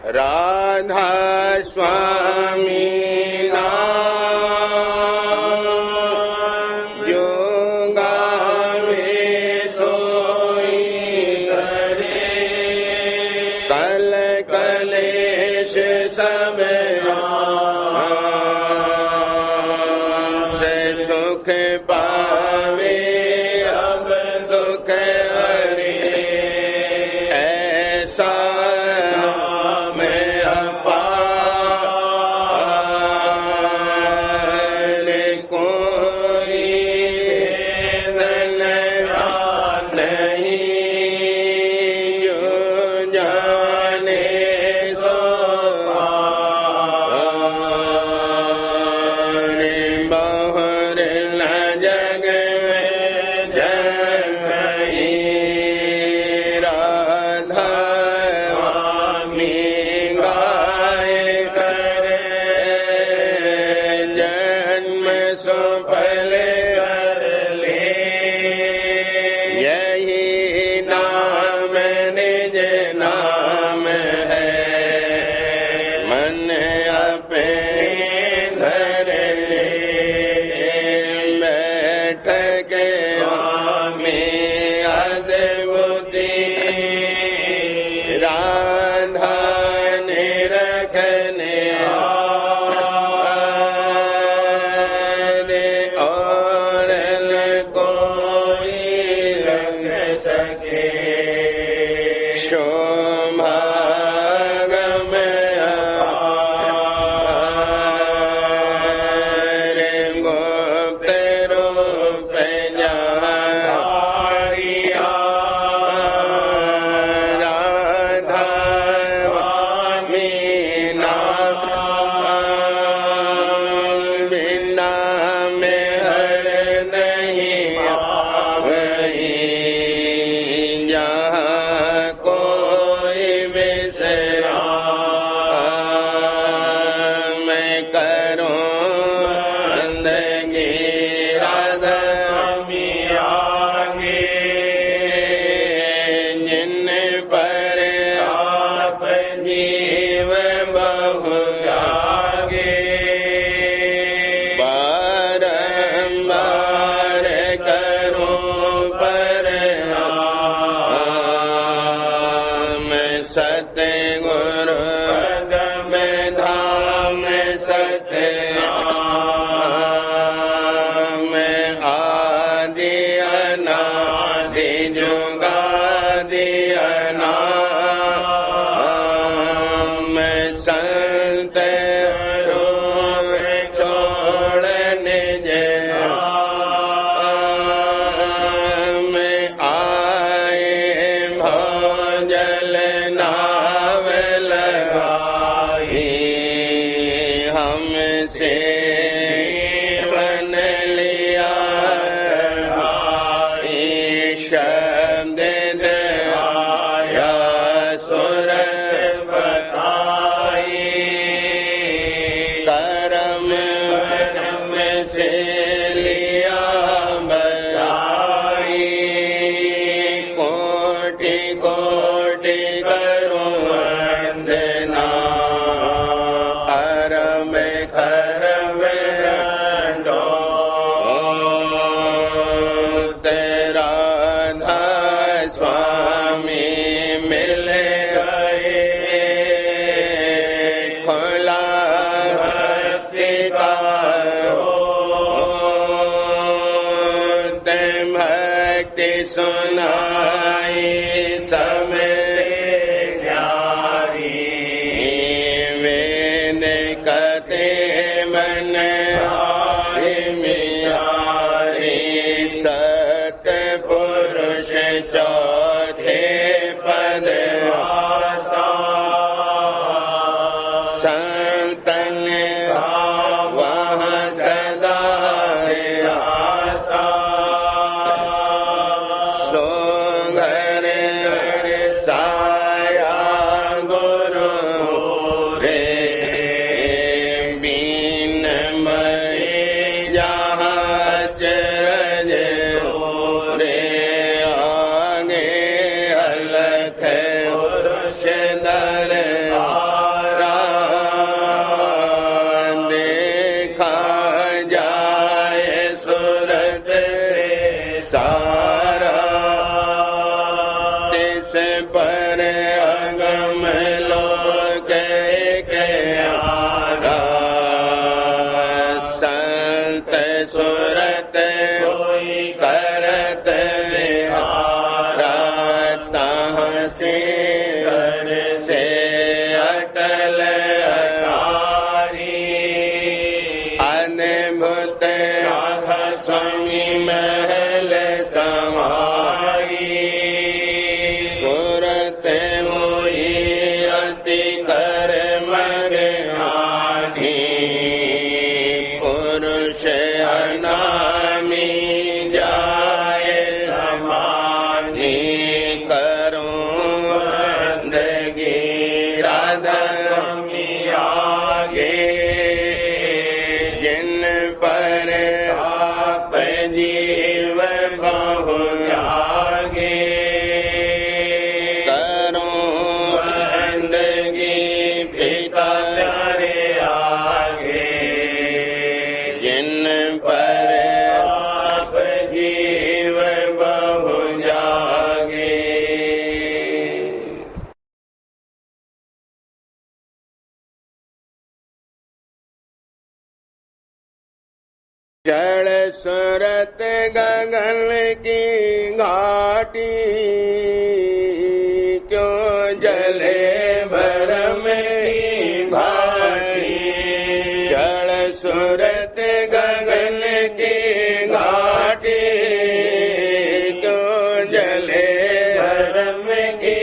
राधा स्वामी नाम जो गावे सोई करे, कल कलेश सब से सुख पावे, अब दुख हरे, ऐसा जाति कर्म ज्ञानी पुरुष अनामी जाय समानी करूं बंदगी राधा स्वामी आगे जिन पर आप जीव बहु जागे जड़ सूरत गगन की घाटी क्यों जले भर में भाटी जड़ सूरत गगन की घाटी क्यों जले भर में की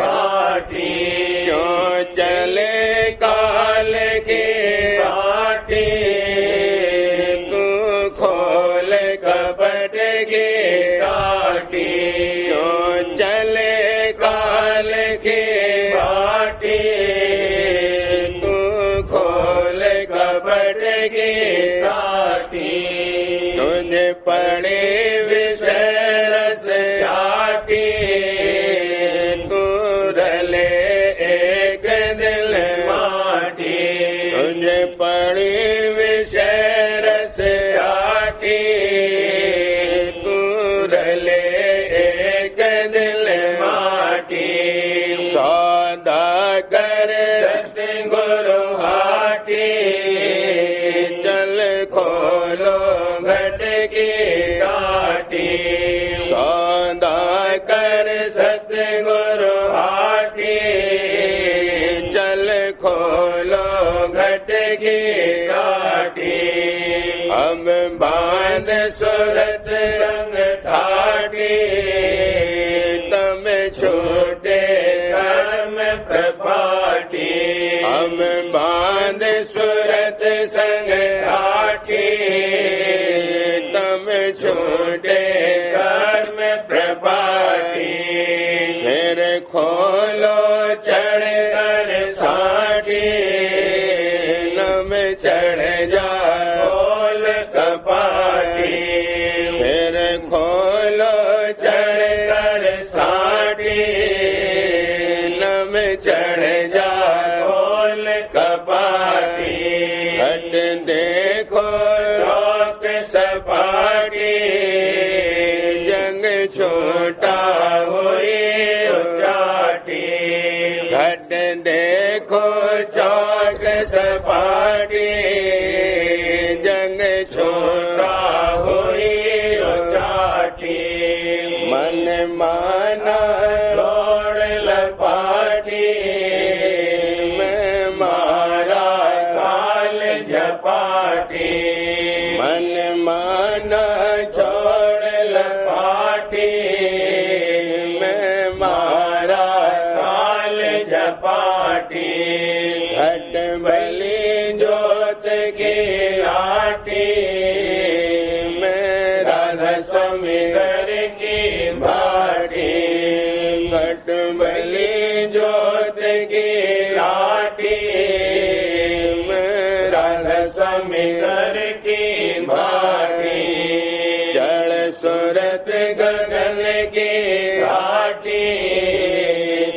भाटी क्यों चले काल की भाटी क्यों चले काल के बाटी तू खोल कपट के काटी तुझे पड़े विषय रस चाटी तू रले एक दिल माटी तुझे पड़े विषय रस चाटी सौदागर सतगुरु हाटी चल खोलो घट की काटी सौदागर सतगुरु हाटी चल खोलो घट की काटी हम बांध सूरत संग ठाटी तम छोटे प्रपाटी हम बांध सूरत संग ठाटी तम छोटे कर्म प्रपाटी फिर खोलो चढ़ कर साटी नम चढ़ जा खोल कपाटी फिर खोलो चढ़ कर साटी चढ़ जा खोल कपाटी हट देखो चौक सपाटी जंग छोटा हुई उचाटी घट देखो चौक सपाटी जंग छोटा हुई उचाटी मन माना छोड़ लपाटी मैं मारा काल झपाटी मन माना छोड़ लपाटी मैं मारा काल झपाटी घट बली जोत की लाटी मैं राधा स्वामी घर की भाटी घट बली जोत की लाटी मैं राधा स्वामी घर की भाटी चढ़ सूरत गगन की घाटी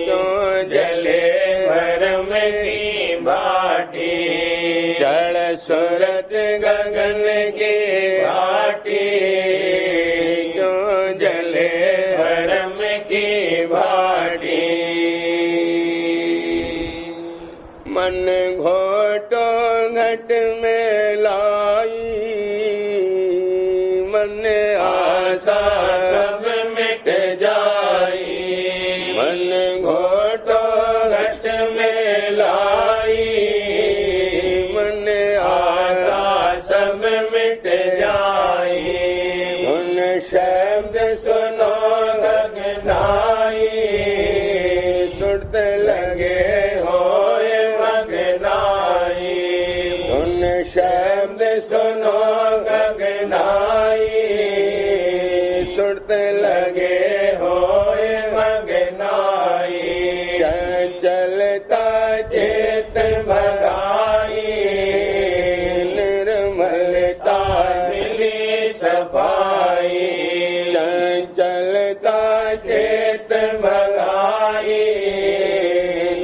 तो जले भर में की भाटी चढ़ सूरत गगन की घाटी तो जले भर में की भाटी मन घोटो घट में लाई मन आशा सब मिट जाई मन घोटो घट में लाई मन आशा सब मिट जाई उन शब्द सुनो गगनाई सुरत लगे हो चेत भगाई निर्मलता मिली सफाई चंचलता चेत भगाई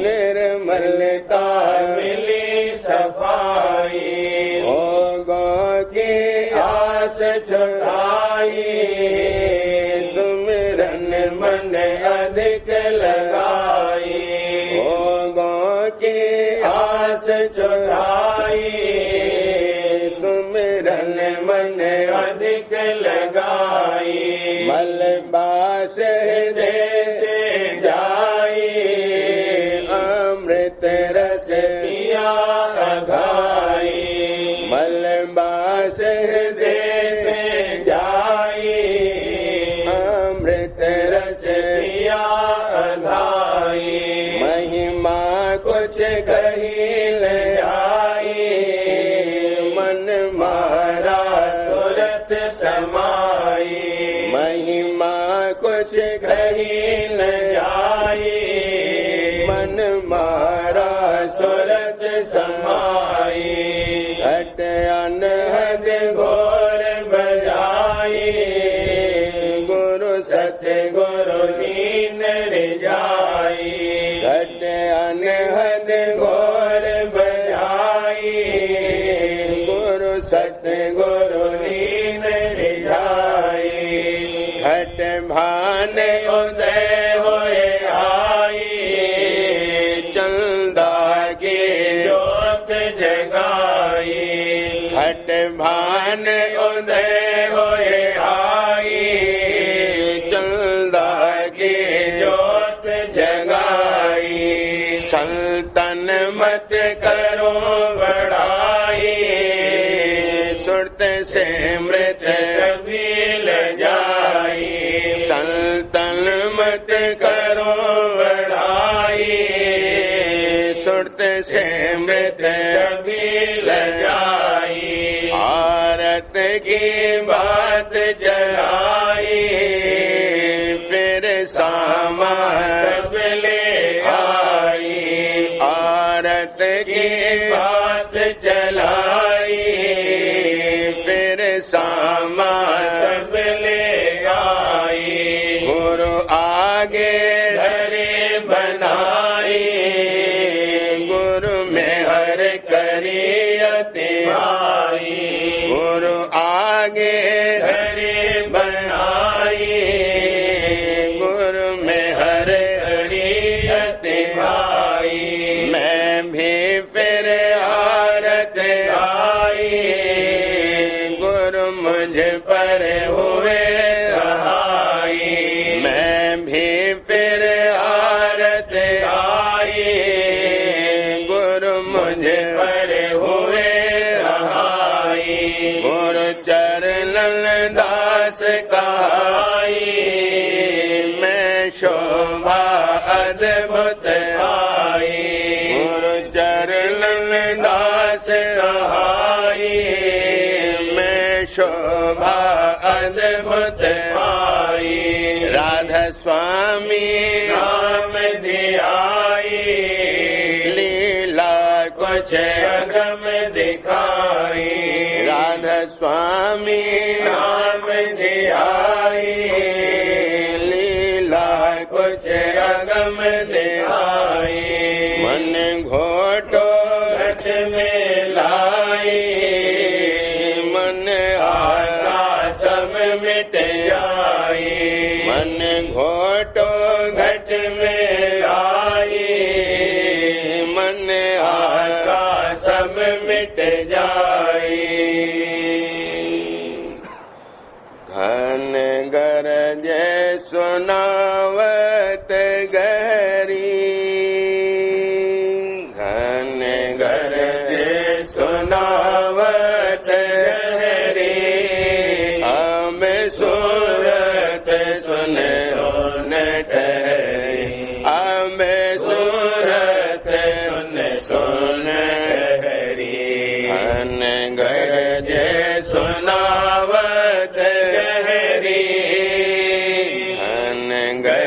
निर्मलता मिली सफाई होगों की आस छुड़ाई सुमिरन मन अधिक लगाई होगों की आस छुड़ाई सुमिरन मन अधिक लगाई मलबास हृदय से जाई अमृत रस पिया घाई मलबास हृदय से जाई अमृत रस पिया घाई महिमा कुछ कही ले आई मन मारा सुरत समाई महिमा कुछ कही ले आई मन मारा सुरत समाई घट अनहद घोर बजाई गुरु सत्य गुरु लीन जाई घट अनहद घोर बजाई गुरु सत्य गुरु लीन जाई घट भान उदय होए आई चंदा की ज्योत जगाई घट भान उदय होए आई चंदा की ज्योत जगाई संतन मत करो बड़ाई सुरत से मृत सभी ल जाई संतन मत करो बड़ाई सुरत से मृत सभी ल जाई आरत की बात जलाई फिर सामा सब ले आई आरत की बात चलाई फिर सामा सब ले आई गुरु आगे धरे बनाई गुरु में हर करियते आई गुरु आगे धरे बनाई गुरु में हर करियते आई मैं भी फिर आरत आई गुरु मुझ पर हुए सहाई मैं भी फिर आरत आई गुरु मुझ पर हुए सहाई गुरु चरणन दास कहाई मैं शोभा अद्भुत आई गुरु चरणन दास कहाई मैं शोभा अद्भुत आई राधा स्वामी नाम दियाई लीला कुछ अगम दिखाई राधा स्वामी नाम दियाई लीला कुछ अगम दिखाई मन घोटो घट में लाई मन आशा सब मिट जाई मन घोटो घट में आई मन आशा सब मिट जाई घन गरज सुनावत गहरी घन गरज सुनावत गहरी हम सूरत सुन सुन ठहरी हम सूरत सुन सुन ठहरी घन गरज सुनावत गहरी घन गरज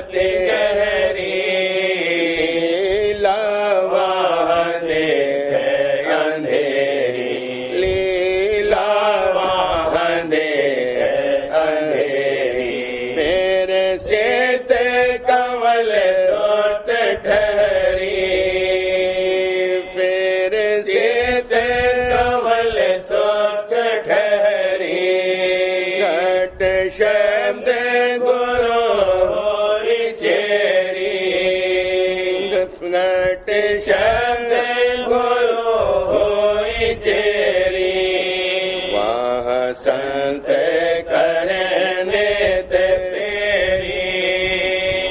गहरी लीला वहाँ देखे अंधेरी लीला वहाँ देखे अंधेरी फिर सीत कंवल सोत ठहरी फिर सीत कंवल सोत ठहरी घट शब्द गुरु होई चेरी घट शब्द गुरु होई चेरी वाह संत करने ते फेरी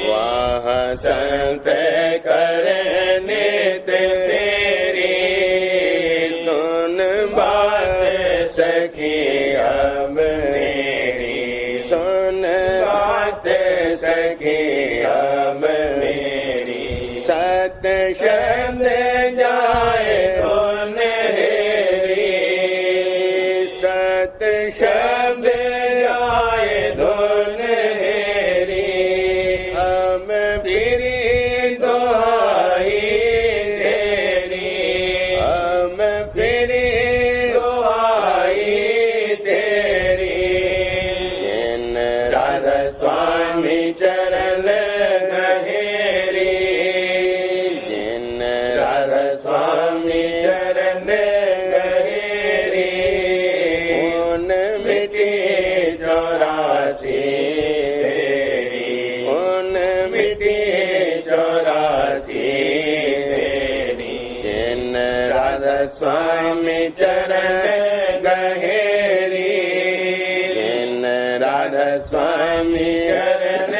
वाह संत करने ते फेरी सुन बात सखी अब मेरी सुन बात सखी अब मेरी सत शब्द जाए धुन हेरी सत शब्द जाए धुन हेरी हम फिरी दुहाई तेरी हम फिरी दुहाई तेरी जिन राधा स्वामी चरण गहेरी जिन राधा स्वामी चरण गहेरी उन मिटी 84 तेरी उन मिटी 84 तेरी जिन राधा स्वामी चरण गहेरी जिन राधा स्वामी चरण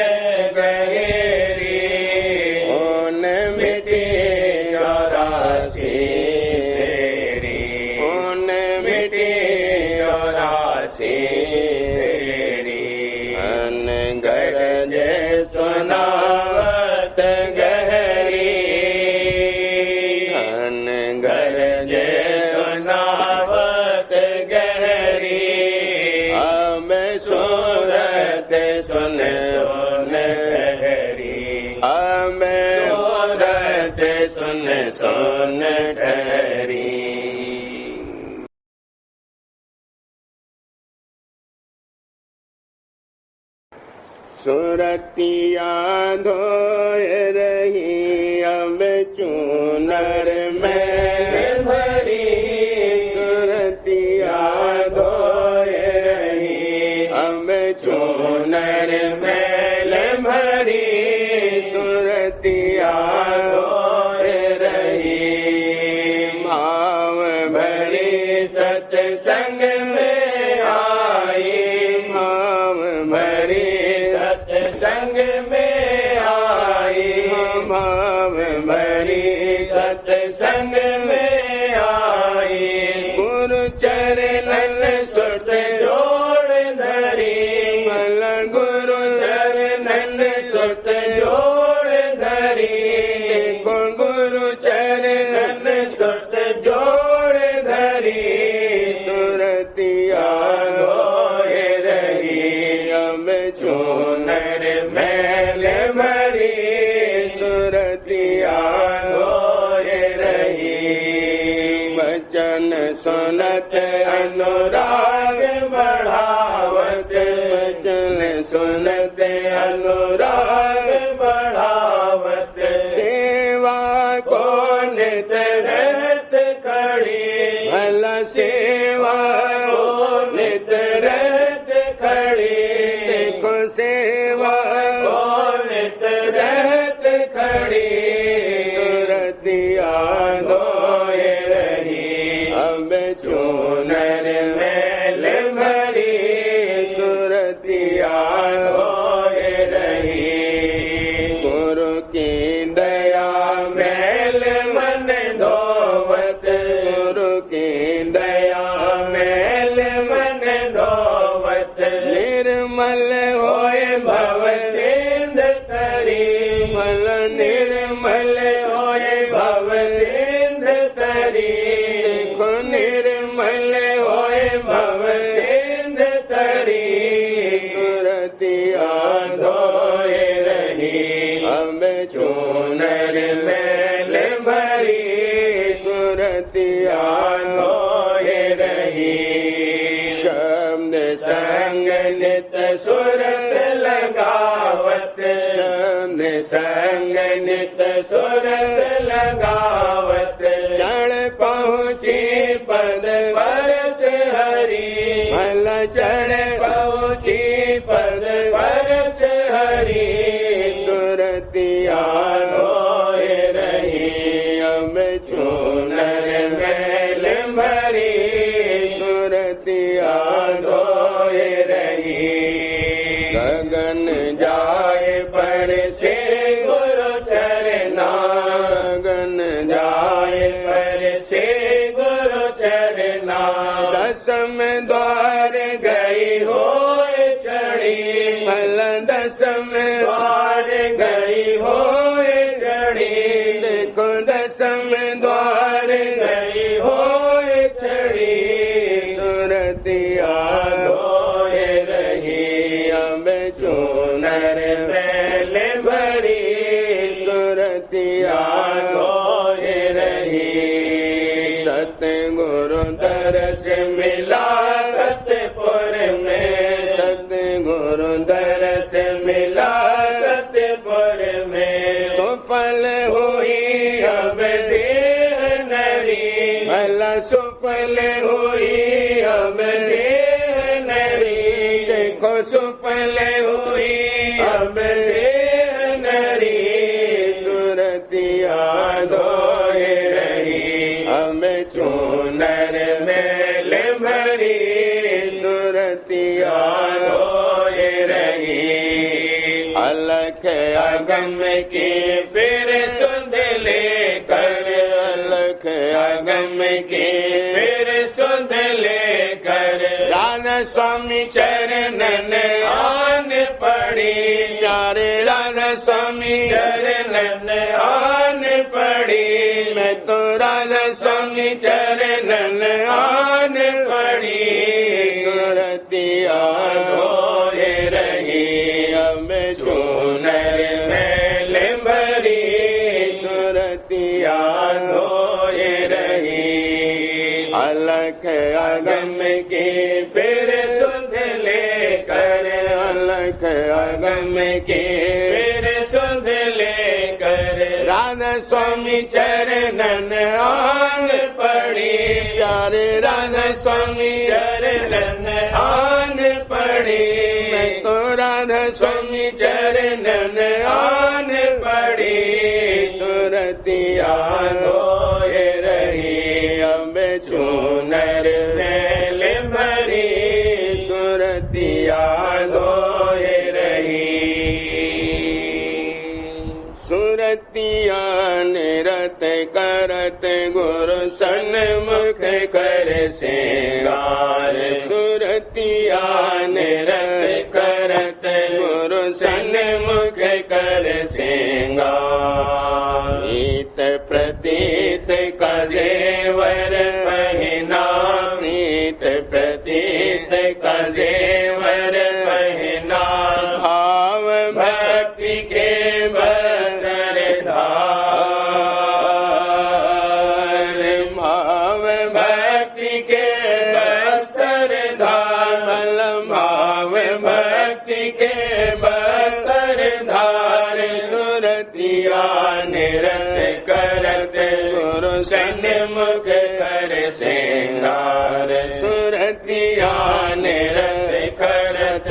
गहेरी उन मिटी 84 तेरी उन मिटी 84 तेरी अन गरज सुनावत गहरी अन गरज सुनावत गहरी हम सूरत सुन सुन ठहरी हम सूरत सुन सुन ठहरी सुरतिया धोय रही अब चूनर में भरी सुरतिया धोय रही अब चूनर मैल भरी सुरतिया धोय रही भाव भरी सत्संग में आई भाव भरी संग में आई भाव भरी सत्संग में आई गुरु चरणन सुट जोड़ धरी मल गुरु चरणन सुट जोड़ धरी देखो गुरु चरणन सुट जोड़ धरी सुरतिया धोय रही अब चूनर मैल भरी सुरतिया धोय रही वचन सुनत अनुराग बढ़ावत वचन सुनत अनुराग बढ़ावत सेवा को नित रहत खड़ी भला सेवा को नित रहत खड़ी देखो सेवा को नित रहत खड़ी सुरतिया धोय रही अब चूनर मैल भरी सुरतिया धोय रही गुरु की दया मैल मन धोवत गुरु की दया मैल मन धोवत निर्मल होय भव सिंध तरी मल निर्मल होय भव सिंध तरी देखो निर्मल होय भव सिंध तरी सुरतिया धोय रही चूनर मैल भरी सुरतिया धोए रही। शब्द संग नित सुरत लगावत, शब्द संग नित सुरत लगावत, चढ़ पहुँची पद परस हरि। भला चढ़ पहुँची पद परस हरि सुरतिया धोए रही। अब चूनर मैल भरी सुरतिया धोए रही। गगन जाए पर से गुरु चरना, गगन जाए पर से गुरु चरना। दसम द्वार गई होए चढ़ी, भला दसम द्वार गई होए चढ़ी। देखो दसम द्वार गई होए चढ़ी सुरतिया धोए रही। अब चूनर मैल भरी सुरतिया धोए रही। सतगुरु दरस मिला सतपुर में, सतगुरु दरस मिला सतपुर में। सुफल हुई अब देह नरी, भला सुफल हुई अब देह नरी। देखो सुफल हुई अब देह नरी सुरतिया धोए रही। अब चूनर मैल भरी सुरतिया धोए रही। अलख अगम की फिर सुध लेकर, अलख अगम की फिर सुध लेकर। राधा स्वामी चरणन आन पड़ी, प्यारे राधा स्वामी चरणन आन पड़ी। मैं तो राधा स्वामी चरणन आन पड़ी सुरतिया धोए रही। अब चूनर मैल भरी सुरतिया धोए रही। अलख अगम की फिर सुध लेकर, अलख अगम की फिर सुध लेकर। राधा स्वामी चरणन आन पड़ी, प्यारे राधा स्वामी चरणन आन पड़ी। मैं तो राधा स्वामी चरणन आन पड़ी सुरतिया धोए रही। अब चूनर मैल भरी सुरतिया धोए रही। सुरतिया निरत करत गुरु सन्मुख कर सिंगार। सुरतिया निरत करत गुरु सन्मुख कर सिंगार। इत प्रतीत का जेवर पहना, इत प्रतीत का जेवर पहना। भाव भक्ति के बस्तर धार, भाव भक्ति के बस्तर धार। भाव भक्ति के बस्तर धार सुरतिया निरत करत गुरु सन्मुख कर सिंगार। सुरतिया निरत करत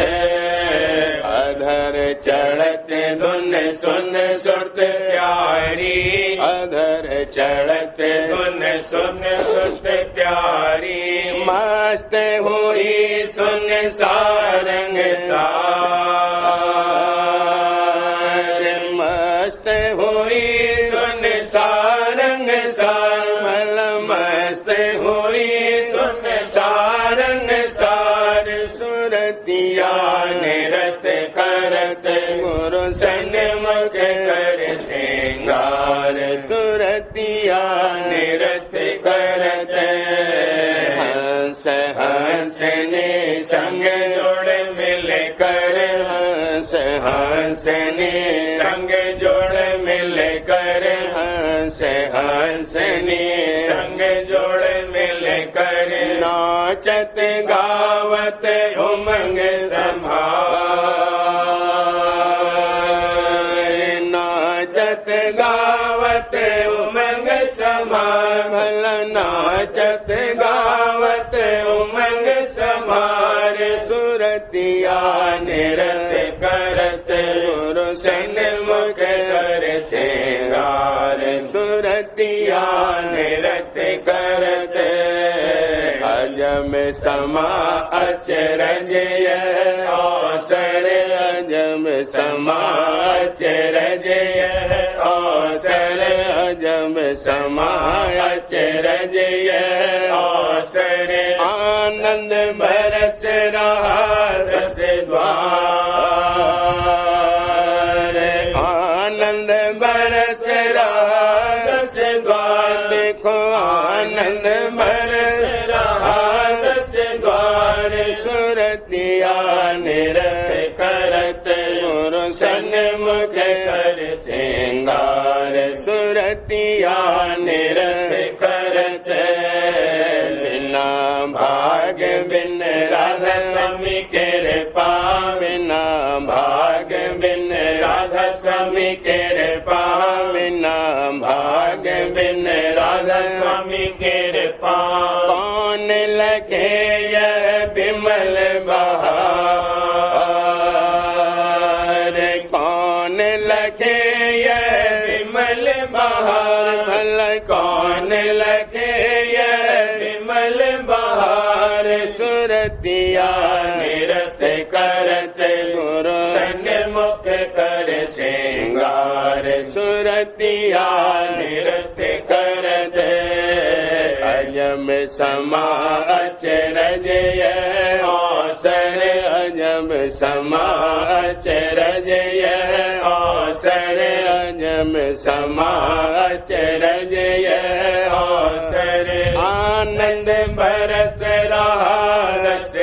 अधर चढ़त धुन सुन सुरत प्यारी। अधर चढ़त धुन सुन सुरत प्यारी। मस्त हुई सुन सारंग सार, मस्त हुई सुन सारंग सार। मस्त हुई सुन सारंग सार सुरतिया निरत करत गुरु सन्मुख कर सिंगार। सुरतिया निरत करत हंस हंस ने संग जोड़ मिल कर, हंस हंसनी संग जोड़ मिल कर हंसे हंसनी संग जोड़ मिल कर नाचत गावत उमंग समाए नाचत गावत उमंग समार नाचत गावत उमंग समार सुरतिया निरत करत गुरु सन्मुख कर श्रृंगार सुरतिया निरत करत अजम समा अचरज अवसर अजम समा अचरज अवसर अजम समा अचरज अवसर आनंद बरस रहा रस द्वार आनंद बरस रहा रस द्वार देखो आनंद बरस रहा रस द्वार सुरतिया निरत करत गुरु सन्मुख कर श्रृंगार सुरतिया निरत करत बिना भाग बिन राधा स्वामी कृपा बिना भाग बिन राधा स्वामी कृपा बिना भाग बिन राधा स्वामी कृपा कौन लगे यह विमल बहार कौन लगे यह विमल बहार भल कौन लगे यह विमल बहार सुरतिया निरत करत गुरु सन्मुख कर श्रृंगार सुरतिया निरत करत अजम समा अचरज अवसर अजम समा अचरज अवसर अजम समा अचरज अवसर आनंद बरस रहा रस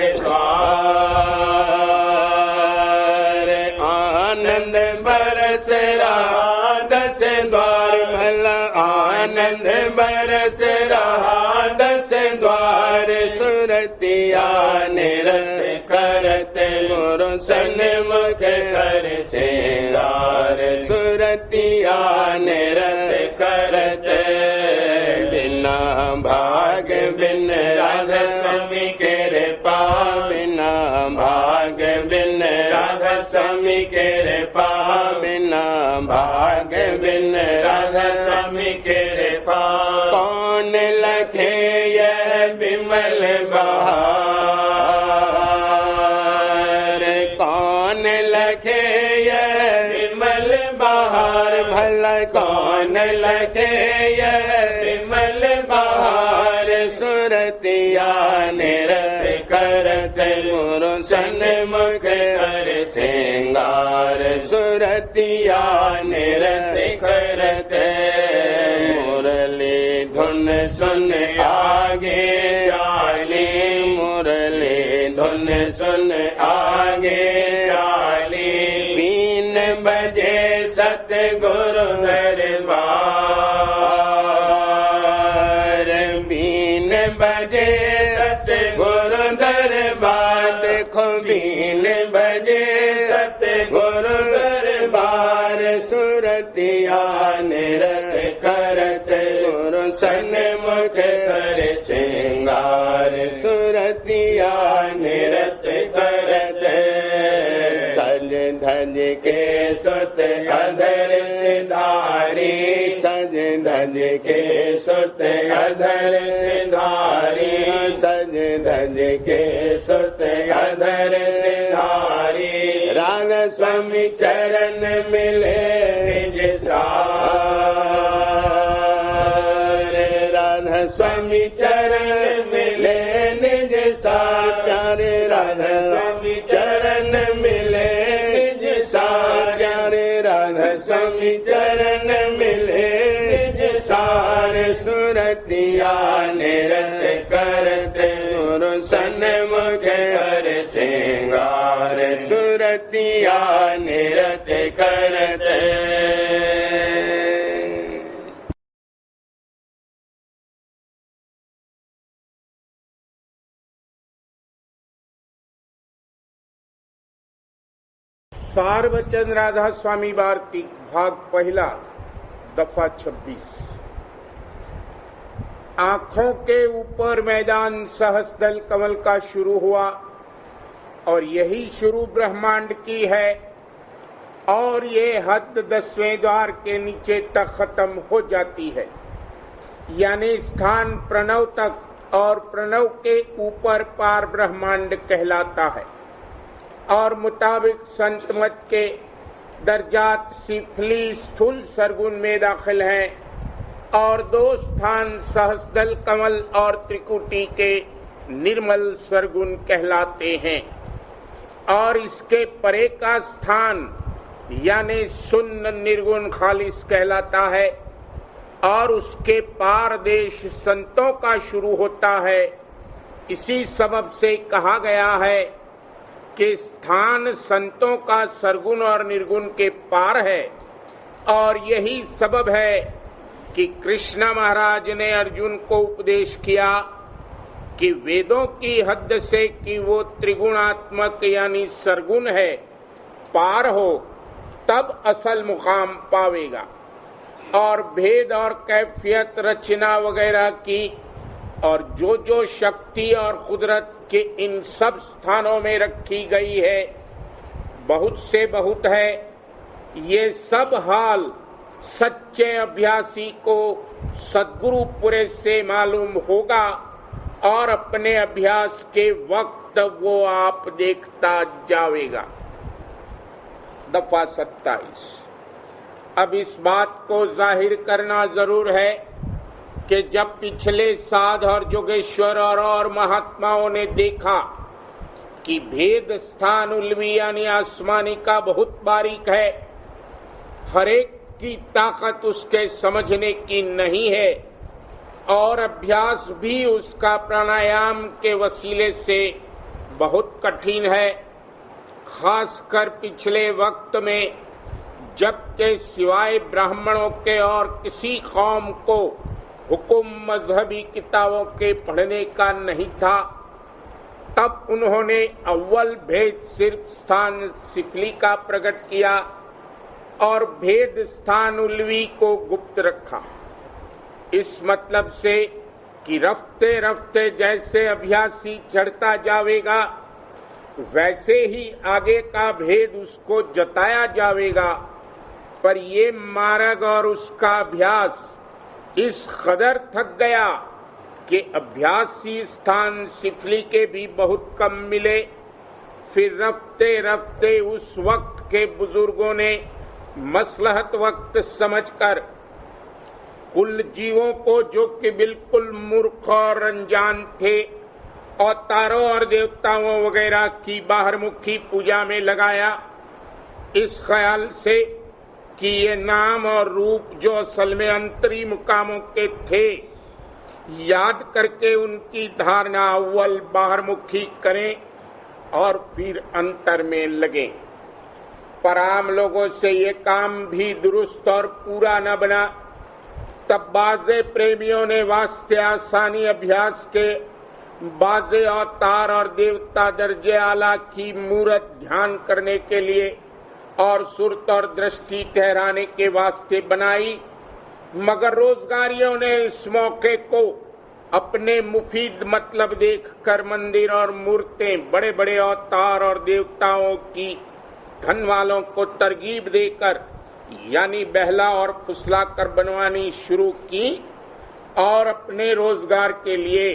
द्वार आनंद बरस रहा दस द्वार भला आनंद बरस रहा दस द्वार सुरतिया निरत करत गुरु सन्मुख कर श्रृंगार सुरतिया निरत करत बिना भाग बिन राधा स्वामी कृपा बिना भाग बिन राधा स्वामी कृपा बिना भाग बिन राधा स्वामी कृपा कौन लखे यह विमल बहार कौन लखे यह विमल बहार भला कौन लखे यह विमल बहार सुरतिया निरत करत गुरु सन्मुख कर श्रृंगार सुरतिया निरत करत मुरली धुन सुन आगे चाली मुरली धुन सुन आगे चाली 3 बजे सतगुरु दरबार 3 बजे सतगुरु दरबार देखो 3 बजे सतगुरु दरबार सुरतिया निरत करत गुरु सन्मुख कर श्रृंगार सुरतिया निरत करत सज धज के सुत अधर सिधारी सज धज के सुत अधर सिधारी सज धज के सुत अधर सिधारी राधा स्वामी चरण मिले निज सार राधा स्वामी चरण मिले निज सार प्यारे राधा स्वामी चरण मिले निज सार प्यारे राधा स्वामी चरण मिले निज सार सुरतिया निरत करत गुरु सन्मुख कर श्रृंगार सुरत भगतिया निरत करते। सार वचन राधा स्वामी वार्तिक भाग पहला दफा 26। आंखों के ऊपर मैदान सहस्रदल कमल का शुरू हुआ और यही शुरू ब्रह्मांड की है और ये हद 10वें द्वार के नीचे तक खत्म हो जाती है, यानी स्थान प्रणव तक और प्रणव के ऊपर पार ब्रह्मांड कहलाता है। और मुताबिक संत मत के दर्जात सिफली स्थूल सरगुन में दाखिल हैं और 2 स्थान सहस्रदल कमल और त्रिकुटी के निर्मल सरगुन कहलाते हैं। और इसके परे का स्थान यानी शून्य निर्गुण खालिस कहलाता है और उसके पार देश संतों का शुरू होता है। इसी सबब से कहा गया है कि स्थान संतों का सरगुण और निर्गुण के पार है। और यही सबब है कि कृष्ण महाराज ने अर्जुन को उपदेश किया कि वेदों की हद से कि वो त्रिगुणात्मक यानी सरगुण है पार हो तब असल मुकाम पावेगा। और भेद और कैफियत रचना वगैरह की और जो शक्ति और कुदरत के इन सब स्थानों में रखी गई है बहुत से बहुत है। ये सब हाल सच्चे अभ्यासी को सद्गुरु पुरे से मालूम होगा और अपने अभ्यास के वक्त वो आप देखता जावेगा। दफा 27। अब इस बात को जाहिर करना जरूर है कि जब पिछले साध और जोगेश्वर और महात्माओं ने देखा कि भेद स्थान उल्वी यानी आसमानी का बहुत बारीक है, हरेक की ताकत उसके समझने की नहीं है और अभ्यास भी उसका प्राणायाम के वसीले से बहुत कठिन है, खासकर पिछले वक्त में जबकि सिवाय ब्राह्मणों के और किसी कौम को हुकुम मजहबी किताबों के पढ़ने का नहीं था, तब उन्होंने अव्वल भेद सिर्फ स्थान सिफली का प्रकट किया और भेद स्थान उल्वी को गुप्त रखा। इस मतलब से कि रफ्ते रफ्ते जैसे अभ्यासी चढ़ता जावेगा वैसे ही आगे का भेद उसको जताया जावेगा। पर ये मार्ग और उसका अभ्यास इस कदर थक गया कि अभ्यासी स्थान सिफली के भी बहुत कम मिले। फिर रफ्ते रफ्ते उस वक्त के बुजुर्गों ने मसलहत वक्त समझकर कुल जीवों को जो कि बिल्कुल मूर्ख और अनजान थे अवतारों और देवताओं वगैरह की बाहरमुखी पूजा में लगाया, इस ख्याल से कि ये नाम और रूप जो असल में अंतरी मुकामों के थे याद करके उनकी धारणा अव्वल बाहरमुखी करें और फिर अंतर में लगे। पर आम लोगों से ये काम भी दुरुस्त और पूरा न बना। तब बाजे प्रेमियों ने वास्ते आसानी अभ्यास के बाजे अवतार और देवता दर्जे आला की मूरत ध्यान करने के लिए और सुरत और दृष्टि ठहराने के वास्ते बनाई, मगर रोजगारियों ने इस मौके को अपने मुफीद मतलब देखकर मंदिर और मूर्तें बड़े बड़े अवतार और देवताओं की धन वालों को तरगीब देकर यानी बहला और फुसला कर बनवानी शुरू की और अपने रोजगार के लिए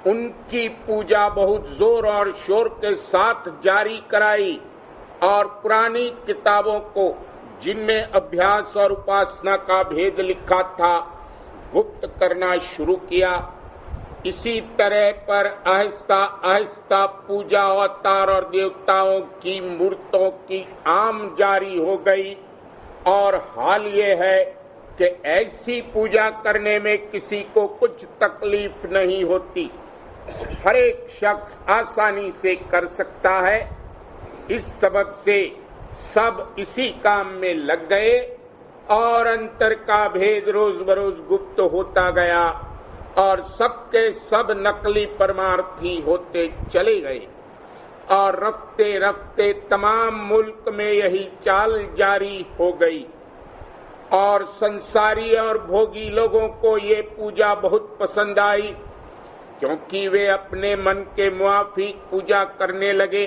उनकी पूजा बहुत जोर और शोर के साथ जारी कराई और पुरानी किताबों को जिनमें अभ्यास और उपासना का भेद लिखा था गुप्त करना शुरू किया। इसी तरह पर आहिस्ता आहिस्ता पूजा अवतार और देवताओं की मूर्तों की आम जारी हो गई और हाल ये है कि ऐसी पूजा करने में किसी को कुछ तकलीफ नहीं होती, हर एक शख्स आसानी से कर सकता है। इस सबब से सब इसी काम में लग गए और अंतर का भेद रोज बरोज गुप्त होता गया और सबके सब नकली परमार्थी होते चले गए और रफ्ते रफ्ते तमाम मुल्क में यही चाल जारी हो गई और संसारी और भोगी लोगों को ये पूजा बहुत पसंद आई क्योंकि वे अपने मन के मुआफिक पूजा करने लगे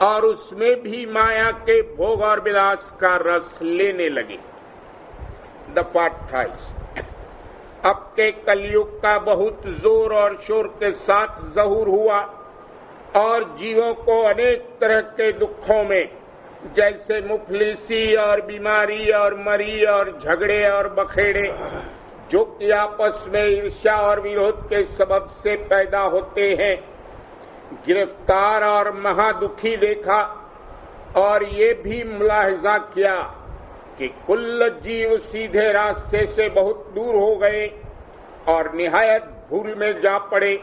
और उसमें भी माया के भोग और विलास का रस लेने लगे। दफा 28। अब के कलयुग का बहुत जोर और शोर के साथ ज़हूर हुआ और जीवों को अनेक तरह के दुखों में जैसे मुफलिसी और बीमारी और मरी और झगड़े और बखेड़े जो कि आपस में ईर्ष्या और विरोध के सबब से पैदा होते हैं गिरफ्तार और महादुखी देखा और ये भी मुलाहिजा किया कि कुल जीव सीधे रास्ते से बहुत दूर हो गए और निहायत भूल में जा पड़े।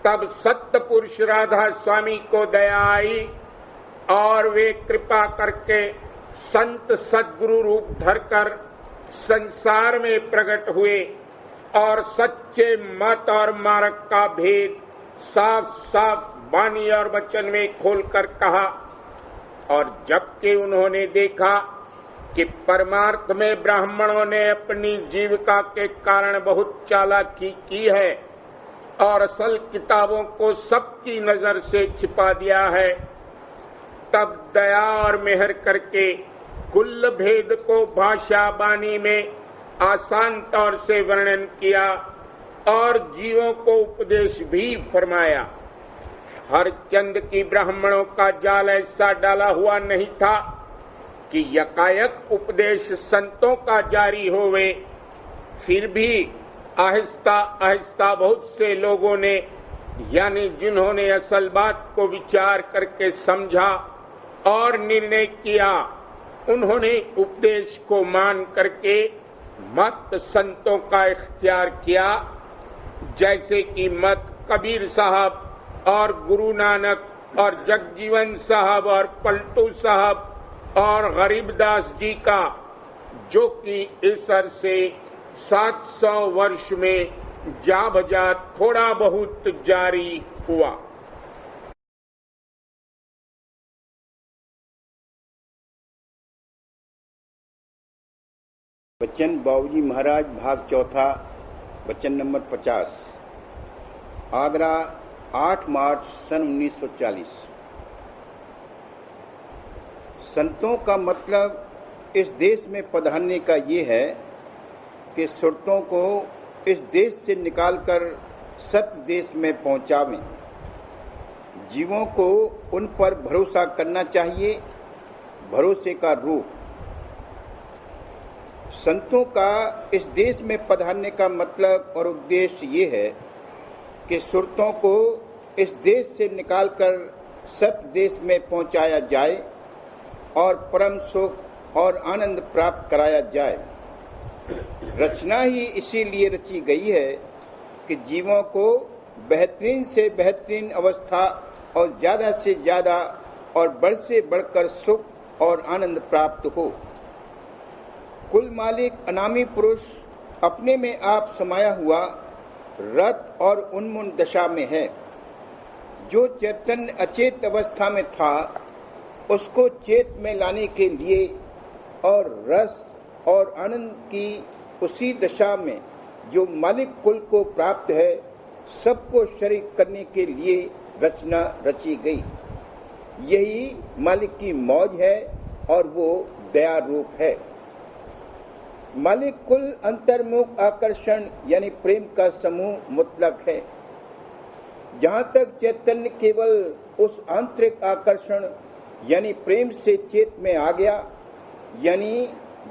तब सत्य पुरुष राधा स्वामी को दया आई और वे कृपा करके संत सद्गुरु रूप धरकर संसार में प्रकट हुए और सच्चे मत और मार्ग का भेद साफ साफ वाणी और वचन में खोलकर कहा। और जबकि उन्होंने देखा कि परमार्थ में ब्राह्मणों ने अपनी जीविका के कारण बहुत चालाकी की है और असल किताबों को सबकी नजर से छिपा दिया है, तब दया और मेहर करके कुल भेद को भाषा वाणी में आसान तौर से वर्णन किया और जीवों को उपदेश भी फरमाया। हर चंद की ब्राह्मणों का जाल ऐसा डाला हुआ नहीं था कि यकायक उपदेश संतों का जारी होवे। फिर भी आहिस्ता आहिस्ता बहुत से लोगों ने यानी जिन्होंने असल बात को विचार करके समझा और निर्णय किया, उन्होंने उपदेश को मान करके मत संतों का इख्तियार किया, जैसे कि मत कबीर साहब और गुरु नानक और जगजीवन साहब और पलटू साहब और गरीबदास जी का, जो कि इस अरसे 700 वर्ष में जा बजा थोड़ा बहुत जारी हुआ। बच्चन बाबूजी महाराज भाग चौथा बच्चन नंबर 50। आगरा 8 मार्च सन 1940। संतों का मतलब इस देश में पधारने का ये है कि सुरतों को इस देश से निकालकर सत्य देश में पहुंचावें। जीवों को उन पर भरोसा करना चाहिए, भरोसे का रूप। संतों का इस देश में पधारने का मतलब और उद्देश्य ये है कि सुरतों को इस देश से निकालकर सत्य देश में पहुंचाया जाए और परम सुख और आनंद प्राप्त कराया जाए। रचना ही इसीलिए रची गई है कि जीवों को बेहतरीन से बेहतरीन अवस्था और ज्यादा से ज्यादा और बढ़ से बढ़कर सुख और आनंद प्राप्त हो। कुल मालिक अनामी पुरुष अपने में आप समाया हुआ रत और उन्मुन दशा में है। जो चैतन्य अचेत अवस्था में था उसको चेत में लाने के लिए और रस और आनंद की उसी दशा में जो मालिक कुल को प्राप्त है सबको शरीक करने के लिए रचना रची गई। यही मालिक की मौज है और वो दया रूप है। मालिक कुल अंतर्मुख आकर्षण यानी प्रेम का समूह मुतलक है। जहाँ तक चैतन्य केवल उस आंतरिक आकर्षण यानी प्रेम से चेत में आ गया, यानी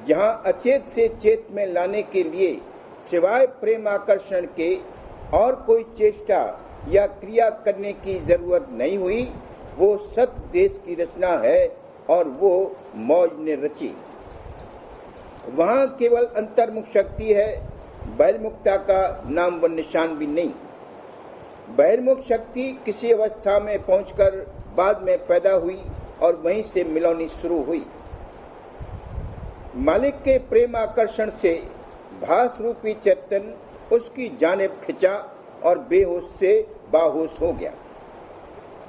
जहाँ अचेत से चेत में लाने के लिए सिवाय प्रेम आकर्षण के और कोई चेष्टा या क्रिया करने की जरूरत नहीं हुई, वो सत्य देश की रचना है और वो मौज ने रची। वहाँ केवल अंतर्मुख शक्ति है, बहिर्मुखता का नाम व निशान भी नहीं। बहिर्मुख शक्ति किसी अवस्था में पहुंचकर बाद में पैदा हुई और वहीं से मिलौनी शुरू हुई। मालिक के प्रेम आकर्षण से भास रूपी चैतन्य उसकी जानिब खिंचा और बेहोश से बाहोश हो गया।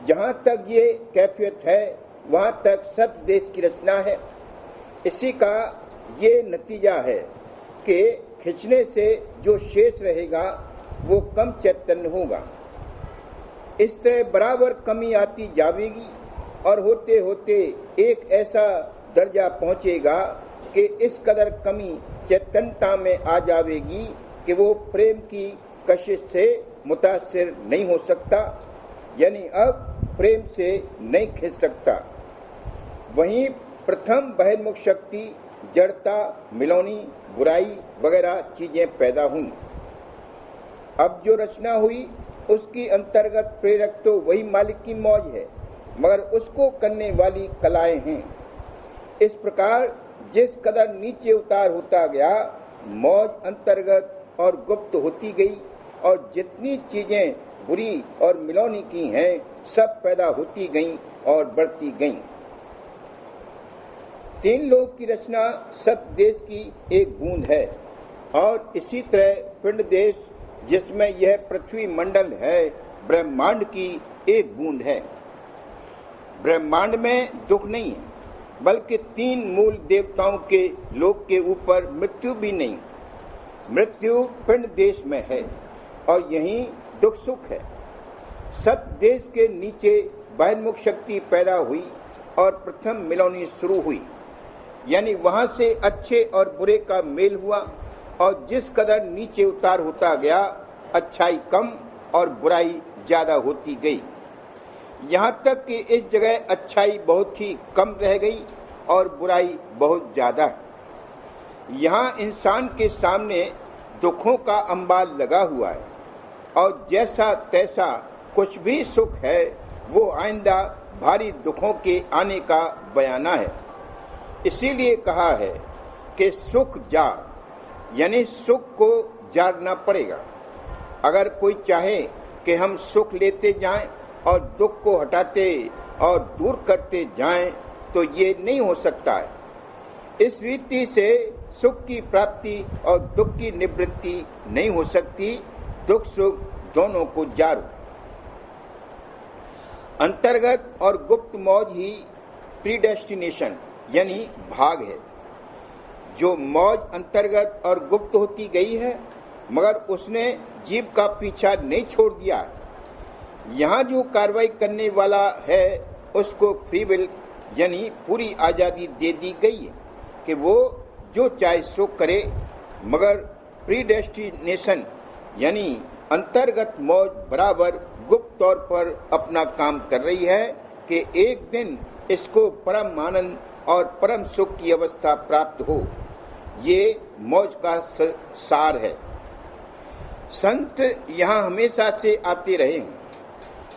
जहाँ तक ये कैफियत है वहाँ तक सप्त देश की रचना है। इसी का ये नतीजा है कि खिंचने से जो शेष रहेगा वो कम चैतन्य होगा। इस तरह बराबर कमी आती जाएगी और होते होते एक ऐसा दर्जा पहुंचेगा कि इस कदर कमी चैतन्यता में आ जाएगी कि वो प्रेम की कशिश से मुतासिर नहीं हो सकता, यानी अब प्रेम से नहीं खिंच सकता। वहीं प्रथम बहिर्मुख शक्ति, जड़ता, मिलौनी, बुराई वगैरह चीजें पैदा हुई। अब जो रचना हुई उसकी अंतर्गत प्रेरक तो वही मालिक की मौज है, मगर उसको करने वाली कलाएं हैं। इस प्रकार जिस कदर नीचे उतार होता गया, मौज अंतर्गत और गुप्त होती गई और जितनी चीजें बुरी और मिलौनी की हैं सब पैदा होती गईं और बढ़ती गईं। तीन लोक की रचना सत देश की एक बूंद है और इसी तरह पिंड देश जिसमें यह पृथ्वी मंडल है ब्रह्मांड की एक बूंद है। ब्रह्मांड में दुख नहीं है, बल्कि तीन मूल देवताओं के लोक के ऊपर मृत्यु भी नहीं। मृत्यु पिंड देश में है और यहीं दुख सुख है। सत देश के नीचे बहिर्मुख शक्ति पैदा हुई और प्रथम मिलौनी शुरू हुई, यानी वहां से अच्छे और बुरे का मेल हुआ और जिस कदर नीचे उतार होता गया अच्छाई कम और बुराई ज्यादा होती गई, यहाँ तक कि इस जगह अच्छाई बहुत ही कम रह गई और बुराई बहुत ज्यादा। यहाँ इंसान के सामने दुखों का अंबाल लगा हुआ है और जैसा तैसा कुछ भी सुख है वो आइंदा भारी दुखों के आने का बयाना है। इसीलिए कहा है कि सुख जार, यानी सुख को जारना पड़ेगा। अगर कोई चाहे कि हम सुख लेते जाएं और दुख को हटाते और दूर करते जाएं तो ये नहीं हो सकता है। इस रीति से सुख की प्राप्ति और दुख की निवृत्ति नहीं हो सकती। दुख सुख दोनों को जारो। अंतर्गत और गुप्त मौज ही प्रीडेस्टिनेशन यानी भाग है। जो मौज अंतर्गत और गुप्त होती गई है मगर उसने जीव का पीछा नहीं छोड़ दिया। यहाँ जो कार्रवाई करने वाला है उसको फ्री विल यानी पूरी आजादी दे दी गई है कि वो जो चाहे सो करे, मगर प्रीडेस्टिनेशन यानी अंतर्गत मौज बराबर गुप्त तौर पर अपना काम कर रही है कि एक दिन इसको परम आनंद और परम सुख की अवस्था प्राप्त हो। ये मौज का सार है। संत यहाँ हमेशा से आते रहे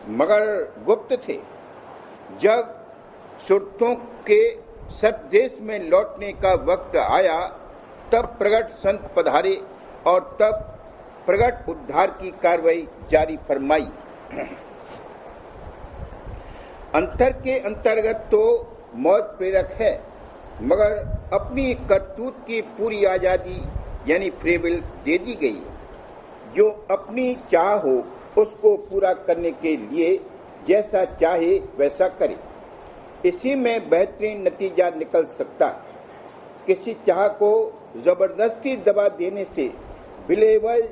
मगर गुप्त थे। जब सुरतों के सतदेश में लौटने का वक्त आया तब प्रगट संत पधारे और तब प्रगट उद्धार की कार्रवाई जारी फरमाई। अंतर के अंतर्गत तो मौज प्रेरक है, मगर अपनी करतूत की पूरी आजादी यानी फ्री विल दे दी गई है। जो अपनी चाह हो उसको पूरा करने के लिए जैसा चाहे वैसा करे। इसी में बेहतरीन नतीजा निकल सकता। किसी चाह को जबरदस्ती दबा देने से बिलेवज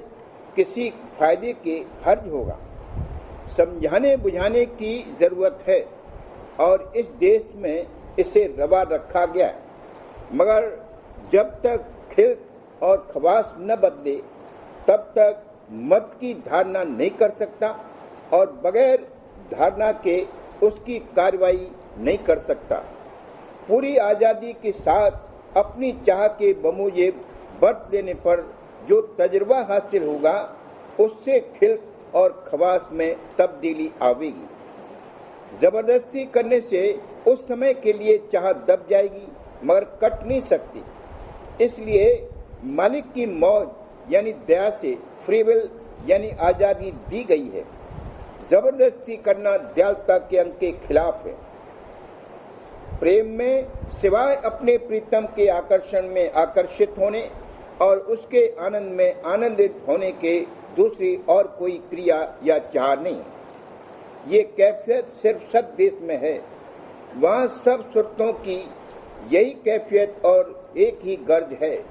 किसी फायदे के हर्ज होगा। समझाने बुझाने की जरूरत है और इस देश में इसे रवा रखा गया है, मगर जब तक खिल्त और खवास न बदले तब तक मत की धारणा नहीं कर सकता और बगैर धारणा के उसकी कार्रवाई नहीं कर सकता। पूरी आजादी के साथ अपनी चाह के बमूजिब बरत लेने पर जो तजुर्बा हासिल होगा उससे खिल्त और खवास में तब्दीली आवेगी। जबरदस्ती करने से उस समय के लिए चाह दब जाएगी मगर कट नहीं सकती। इसलिए मालिक की मौज यानी दया से फ्री विल यानी आजादी दी गई है। जबरदस्ती करना दयालुता के अंग के खिलाफ है। प्रेम में सिवाय अपने प्रीतम के आकर्षण में आकर्षित होने और उसके आनंद में आनंदित होने के दूसरी और कोई क्रिया या चाह नहीं। ये कैफियत सिर्फ सद्देश में है। वहाँ सब सुरतों की यही कैफियत और एक ही गर्ज है।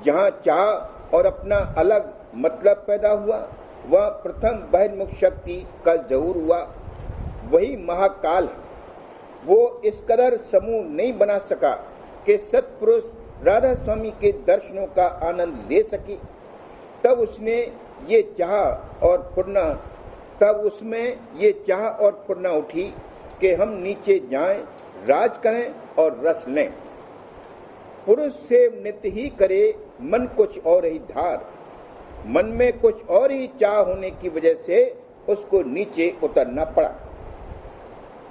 जहाँ चाह और अपना अलग मतलब पैदा हुआ, वह प्रथम बहिर्मुख शक्ति का ज़हूर हुआ। वही महाकाल है। वो इस कदर समूह नहीं बना सका कि सत्पुरुष राधा स्वामी के दर्शनों का आनंद ले सके। तब उसमें ये चाह और फुरना उठी कि हम नीचे जाएं, राज करें और रस लें। पुरुष से नित्य ही करे मन कुछ और ही धार। मन में कुछ और ही चाह होने की वजह से उसको नीचे उतरना पड़ा।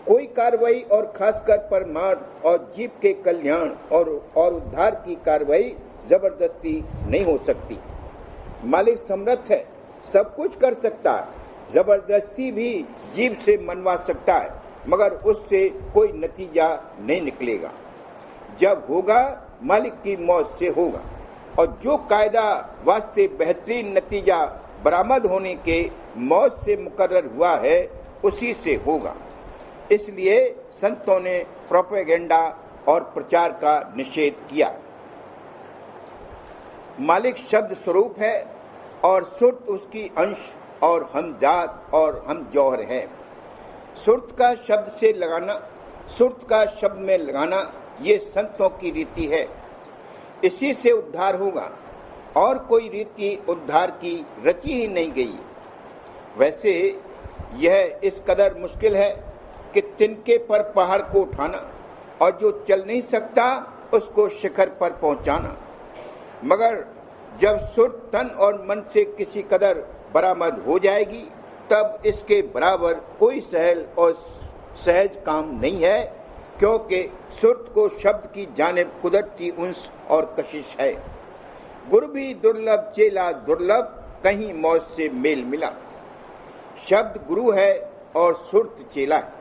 कोई कार्रवाई और खासकर परमार्थ और जीव के कल्याण और उद्धार की कार्रवाई जबरदस्ती नहीं हो सकती। मालिक समर्थ है, सब कुछ कर सकता है। जबरदस्ती भी जीव से मनवा सकता है, मगर उससे कोई नतीजा नहीं निकलेगा। जब होगा मालिक की मौत से होगा, और जो कायदा वास्ते बेहतरीन नतीजा बरामद होने के मौत से मुकर्रर हुआ है उसी से होगा। इसलिए संतों ने प्रोपेगेंडा और प्रचार का निषेध किया। मालिक शब्द स्वरूप है और सुरत उसकी अंश और हम जात और हम जौहर है। सुरत का शब्द में लगाना ये संतों की रीति है। इसी से उद्धार होगा और कोई रीति उद्धार की रची ही नहीं गई। वैसे यह इस कदर मुश्किल है कि तिनके पर पहाड़ को उठाना और जो चल नहीं सकता उसको शिखर पर पहुंचाना। मगर जब सुर तन और मन से किसी कदर बरामद हो जाएगी, तब इसके बराबर कोई सहज काम नहीं है, क्योंकि सुरत को शब्द की जानिब कुदरती उन्स और कशिश है। गुरु भी दुर्लभ चेला दुर्लभ, कहीं मौज से मेल मिला। शब्द गुरु है और सुरत चेला है,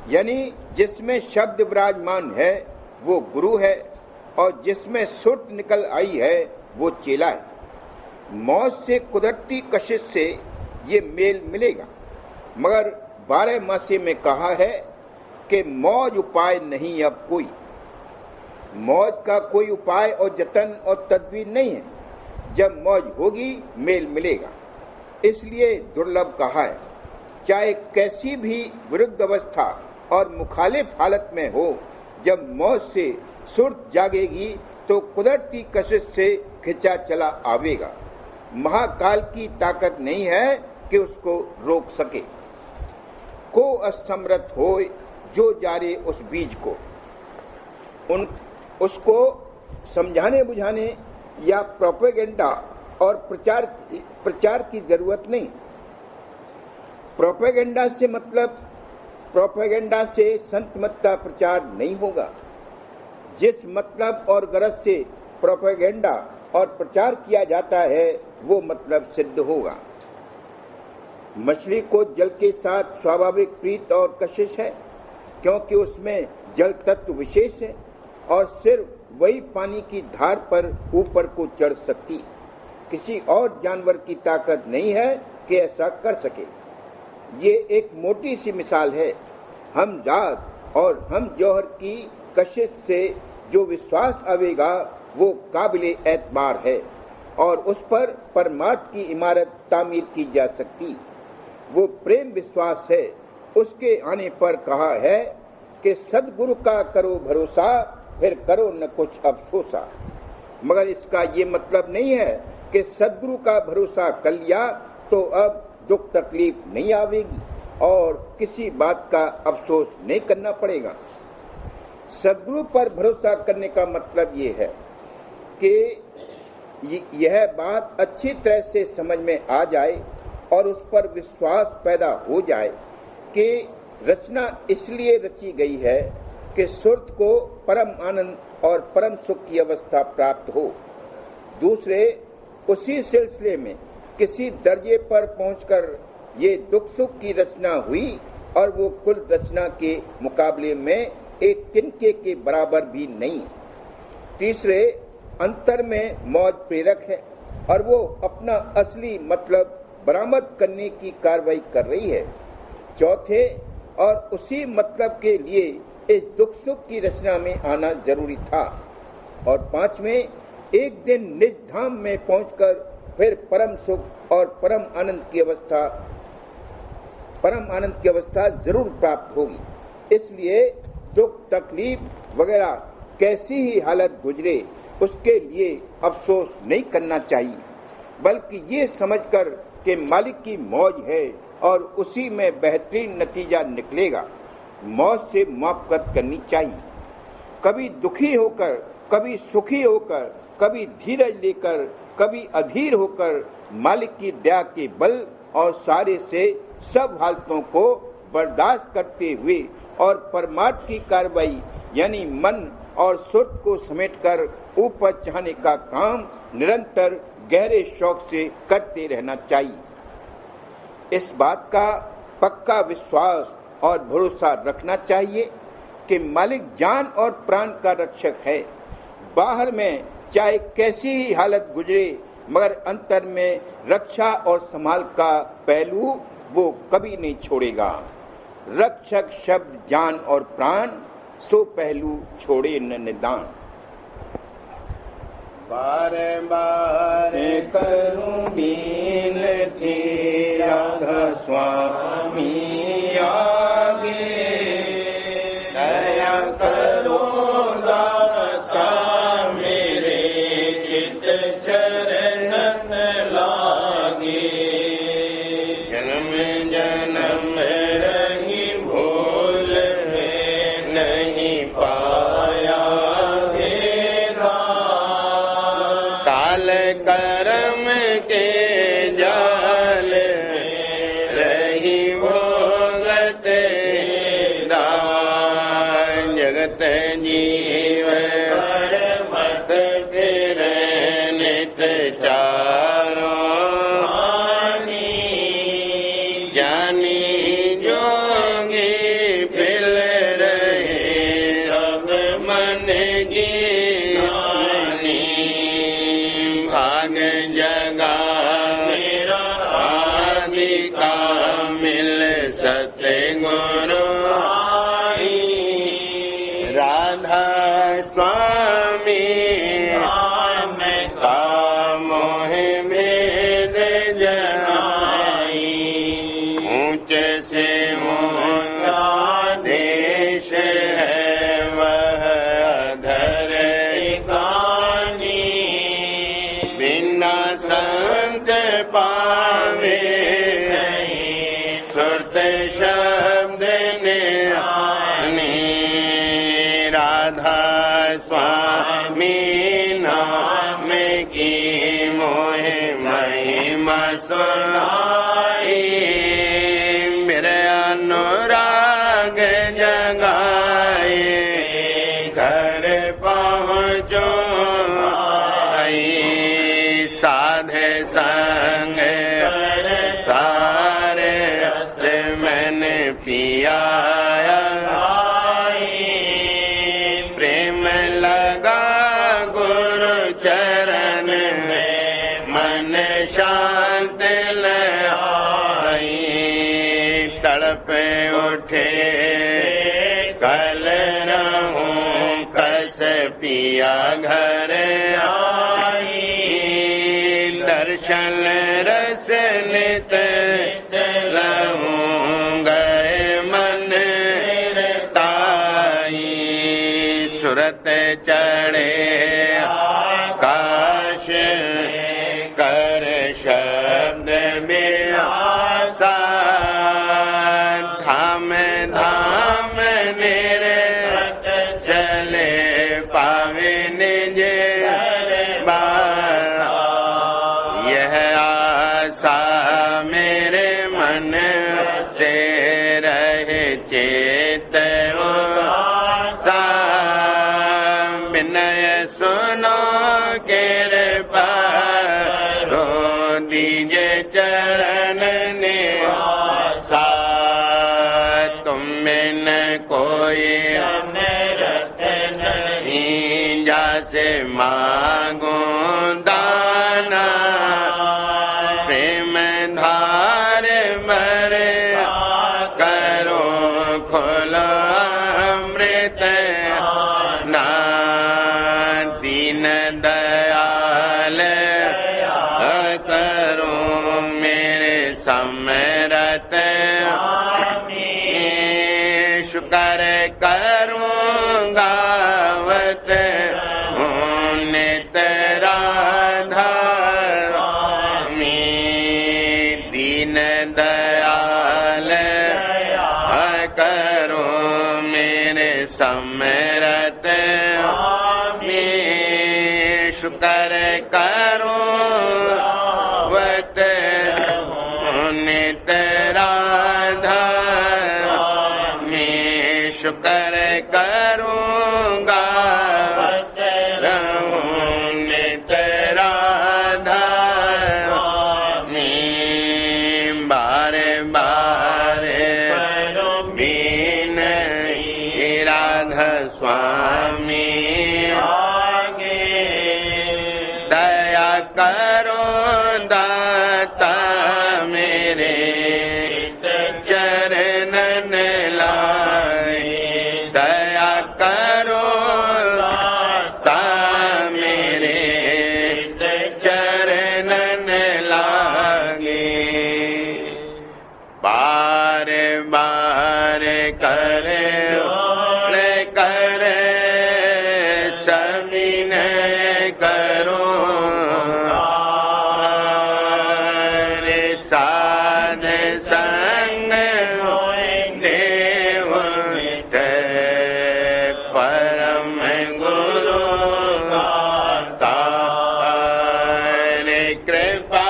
यानी जिसमें शब्द विराजमान है वो गुरु है और जिसमें सुरत निकल आई है वो चेला है। मौज से कुदरती कशिश से ये मेल मिलेगा, मगर 12 मासे में कहा है कि मौज उपाय नहीं अब कोई। मौज का कोई उपाय और जतन और तदबीर नहीं है। जब मौज होगी मेल मिलेगा, इसलिए दुर्लभ कहा है। चाहे कैसी भी विरुद्ध अवस्था और मुखालिफ हालत में हो, जब मौज से सुरत जागेगी तो कुदरती कशिश से खिंचा चला आवेगा। महाकाल की ताकत नहीं है कि उसको रोक सके। को असमर्थ हो जो जारे उस बीज को, उसको समझाने बुझाने या प्रोपेगेंडा और प्रचार की जरूरत नहीं। प्रोपेगेंडा से संत मत का प्रचार नहीं होगा। जिस मतलब और गरज से प्रोपेगेंडा और प्रचार किया जाता है वो मतलब सिद्ध होगा। मछली को जल के साथ स्वाभाविक प्रीत और कशिश है, क्योंकि उसमें जल तत्व विशेष है और सिर्फ वही पानी की धार पर ऊपर को चढ़ सकती। किसी और जानवर की ताकत नहीं है कि ऐसा कर सके। ये एक मोटी सी मिसाल है। हम जात और हम जौहर की कशिश से जो विश्वास आवेगा वो काबिले एतबार है और उस पर परमार्थ की इमारत तामीर की जा सकती। वो प्रेम विश्वास है। उसके आने पर कहा है कि सदगुरु का करो भरोसा, फिर करो न कुछ अफसोसा। मगर इसका ये मतलब नहीं है कि सदगुरु का भरोसा कर लिया तो अब दुख तकलीफ नहीं आवेगी और किसी बात का अफसोस नहीं करना पड़ेगा। सदगुरु पर भरोसा करने का मतलब ये है कि यह बात अच्छी तरह से समझ में आ जाए और उस पर विश्वास पैदा हो जाए कि रचना इसलिए रची गई है कि सुरत को परम आनंद और परम सुख की अवस्था प्राप्त हो। दूसरे उसी सिलसिले में किसी दर्जे पर पहुंचकर ये दुख सुख की रचना हुई और वो कुल रचना के मुकाबले में एक तिनके के बराबर भी नहीं। तीसरे, अंतर में मौज प्रेरक है और वो अपना असली मतलब बरामद करने की कार्रवाई कर रही है। चौथे, और उसी मतलब के लिए इस दुख सुख की रचना में आना जरूरी था। और पांचवें, एक दिन निज धाम में पहुंचकर फिर परम सुख और परम आनंद की अवस्था जरूर प्राप्त होगी। इसलिए दुख तकलीफ वगैरह कैसी ही हालत गुजरे उसके लिए अफसोस नहीं करना चाहिए, बल्कि ये समझकर कि मालिक की मौज है और उसी में बेहतरीन नतीजा निकलेगा, मौज से मुआफ़क़त करनी चाहिए। कभी दुखी होकर, कभी सुखी होकर, कभी धीरज लेकर, कभी अधीर होकर मालिक की दया के बल और सारे से सब हालतों को बर्दाश्त करते हुए और परमार्थ की कार्रवाई यानी मन और सुर्त को समेटकर ऊपर चाहने का काम निरंतर गहरे शौक से करते रहना चाहिए। इस बात का पक्का विश्वास और भरोसा रखना चाहिए कि मालिक जान और प्राण का रक्षक है। बाहर में चाहे कैसी ही हालत गुजरे, मगर अंतर में रक्षा और संभाल का पहलू वो कभी नहीं छोड़ेगा। रक्षक शब्द जान और प्राण, सो पहलू छोड़े न निदान। बार बार करूं बीनती राधा स्वामी आगे, दया करो दाता मेरे चित्त चरणन लागे। जन्म जन्म रही भूल में नहीं पाया भेदा, काल कर्म के जाल रही भोगत दान। जगत जीव मत फिर नित चारों, ज्ञानी जोगी पिल रहे सब मन की हानि। भाग जगा आदि का मिल सतगुरु आई। राधा स्वामी का मोह भेद जनाई। ऊंचे से ऊंचा देश है वह अधर गानी। बिना संत पावे नहीं सुरत शब्द निहानी। राधा स्वामी नाम की मोह महिमा सुनाई। मेरे अनुराग जगाए घर पहुँचो आई। साधे संग सारे रस मैंने पियाया। प्रेम लगा गुरु चरण में मन शांत लाई। तड़प उठे कल रहूं कस पिया घर आई। दर्शन रस नित लहूं गए मन ताई। सुरत चढ़े आकाश कर शब्द बिहासा। धाम धाम निरे चले पावे निज बासा। यह आशा मेरे मन से रहे चेत सा। विनय सुनो कृपा रो दीजे चरण निवास। बिन कोई समरथ नहीं, जासे मांगूं दाना, प्रेम धार भरे करो खोलो अमृत ना, दीन दयाल करो मेरे समरथ, शुक्र करूँगा वत नित राधा, दीन दयाल करो मेरे समरथ, शुक्र करूँ वत नित राधा, शुक्र करूँगा रहूं नित राधा, बारे बारे बीन राधा स्वामी, दया करो दाता मेरे चरणन लाए, दया करो दाता मेरे चरणन लागे, बार बार करे करे समीन करो, साध संग देव परम गुरु तारे कृपा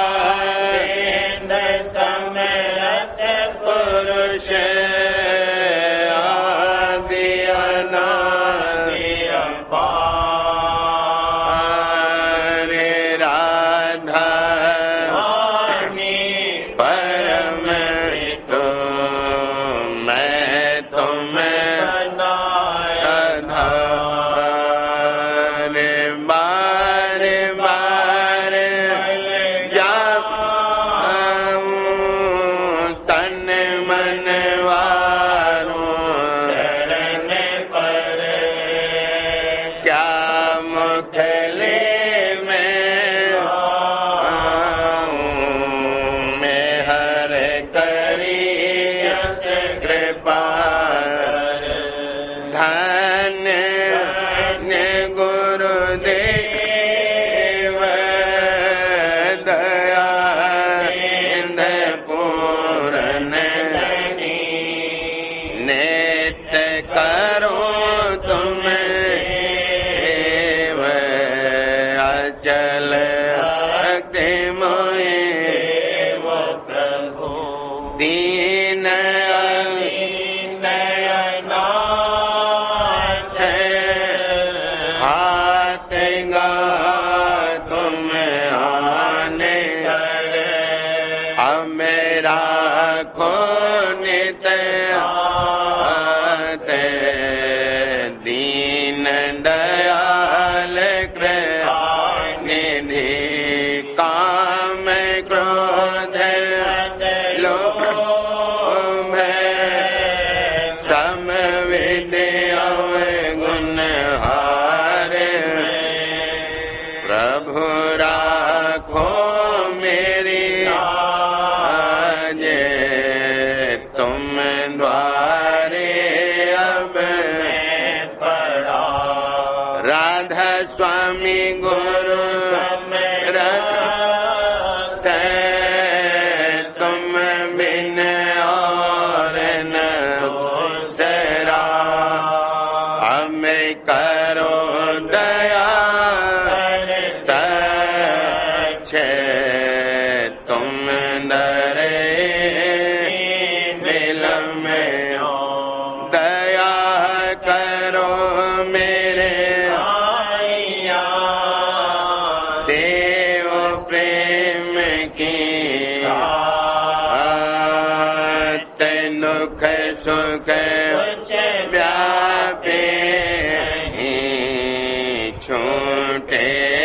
समरथ पुरुष आदि अनादि अपार, राधा परम तो मैं तुम आधार, बार बार जाऊं तन मन वारों चरण पर, क्या मुखले में आऊं मैं हर करी कृपा, धन्य गुरुदेव दया इंद पूरन, नित्य करो तुम एव अचल भक्ति मोहे, प्रभु दीन नयनाथ, हाथ गा तुम आने, अब मेरा खो नित हाथ, दीन दयाल कृपा निधि, काम क्रोध लोभ सम विद्या गुण हारे, प्रभु राखो मेरी आज तुम द्वारे अब पड़ा, राधा स्वामी गुरु रथ तुम बिन और न दूसरा, हमें करो दया तच्छे तुम डरे दिल में, दया करो मेरे देव टे